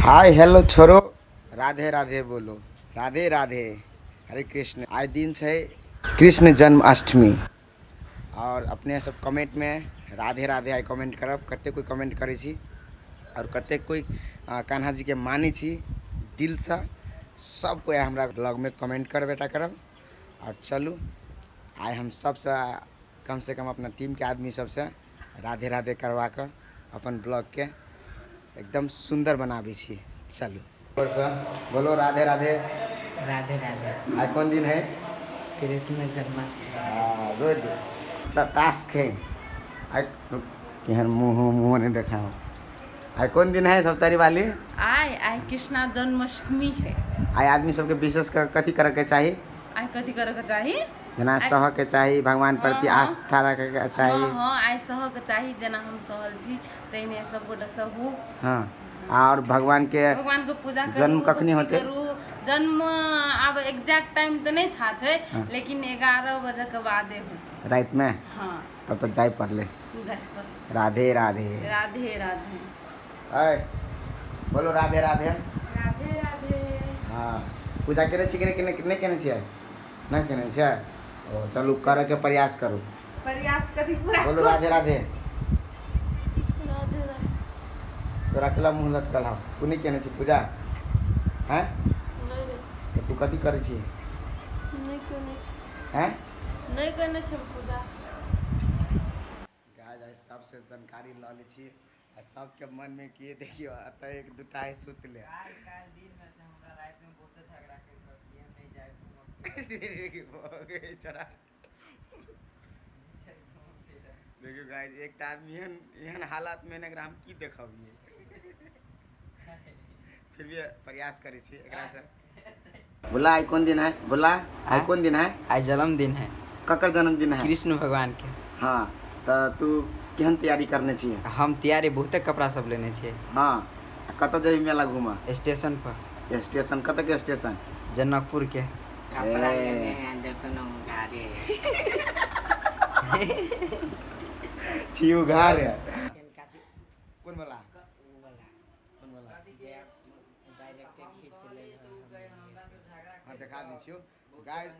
Hi hello छोरो, राधे राधे बोलो, राधे राधे, हरे कृष्ण। आज दिन से कृष्ण जन्माष्टमी और अपने सब कमेंट में राधे राधे आई कमेंट करब। कते कोई कमेंट करे छी और कते कोई कान्हा जी के मानी छी दिल से। सब कोई हमरा ब्लॉग में कमेंट कर बेटा करब। और चलू आज हम सबसे कम से कम अपना टीम के आदमी सबसे राधे राधे करवा कर अपन ब्लॉग के एकदम सुंदर बनाबी छी। चलू बोलो राधे राधे। राधे राधे। आज कौन दिन है? कृष्ण जन्माष्टमी। गुड टास्क है। आज केहन मुँह नहीं देखा हूँ। आज कौन दिन है सप्तारी वाली? आय आय कृष्णा जन्माष्टमी है। आज आदमी सबके विशेष कथी करे के चाहिए? आय कथी करे के चाही? जना सह के चाहिए, भगवान प्रति आस्था रखे के चाहिए। हाँ आय सह के चाही, जना हम सहल छी तैने सब गोटे सहू। हाँ और भगवान के पूजा करू, जन्म कखनी होते? जन्म अब एग्जैक्ट टाइम तो नहीं था छे, लेकिन 11 बजे के बादे होते रात में। हाँ तब तो जाए पड़ले। राधे राधे। राधे राधे। आय बोलो राधे राधे। राधे राधे। हाँ पूजा करे छी कि नहीं केने छियै? नहीं केने छियै? ओ चलू करे के प्रयास करू। प्रयास कथी पूरा बोलो राधे राधे। राधे राधे। तोरा केला मुँह लटकल हौ? तू नहीं केने छी पूजा? हैं? नहीं तू कथी करे छी? नहीं केने छी। हैं? नहीं केने छी पूजा। गाइस आज सबसे जानकारी ल लै छी आ सबके मन में किए देखियो अत एक दूटा है सुतले। काल दिन में से हमरा रात में बहुत झगड़ा कर के नहीं जाए घूमो चला देखियो गाइस एक आदमी एहन हालत में एकरा हम की देखबिए। फिर भी प्रयास करे छी एकरा से। बोला आज कौन दिन है? बोला आज कौन दिन है? आज जन्मदिन है। ककर जन्मदिन है? कृष्ण भगवान के। हाँ तो तू केहन तैयारी करने छी? हम तैयारी बहुते कपड़ा सब लेने छे। हाँ कत जेबी मेला घूमा? स्टेशन पर। स्टेशन कत के स्टेशन? जनकपुर के। कपड़ा लेने हैं देखो ना गाड़ी। छियू घर है। कौन बोला? कौन बोला? डायरेक्ट खींच ले। हाँ दिखा दीजियो गाइस।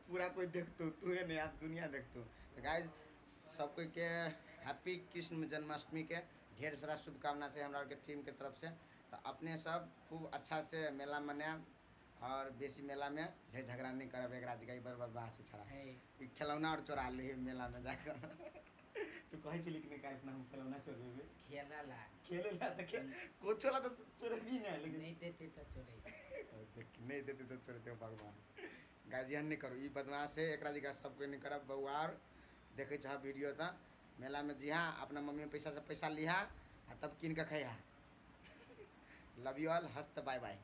पूरा कोई देखतो तू है नहीं, आप दुनिया देखतो। तो गाइस सब कोई के हैप्पी कृष्ण जन्माष्टमी के ढेर सारा शुभकामना से हमरा के टीम के तरफ से। तो अपने सब खूब अच्छा से मेला मनाएब और बेसी मेला में झगड़ा नहीं करब। एक जगह बरबर बाहर से छड़ा खिलौना और चोरा ले मेला में जाकर। तू कहे छी लेकिन का इतना हम खिलौना चोरेबे? खेलेला तो कोचोला तो चोरेबी नहीं, लेकिन नहीं देते तो चोरे। नहीं देते तो चोरते भगवान। गार्जियन नहीं करो ई बदमाश है एकरा जगह सब कोई नहीं करब। बउआर देखे चाह वीडियो तो मेला में जी हाँ अपना मम्मी पैसा से पैसा लिहा तब किन के खैहा। लव यू ऑल, हस्त बाय बाय।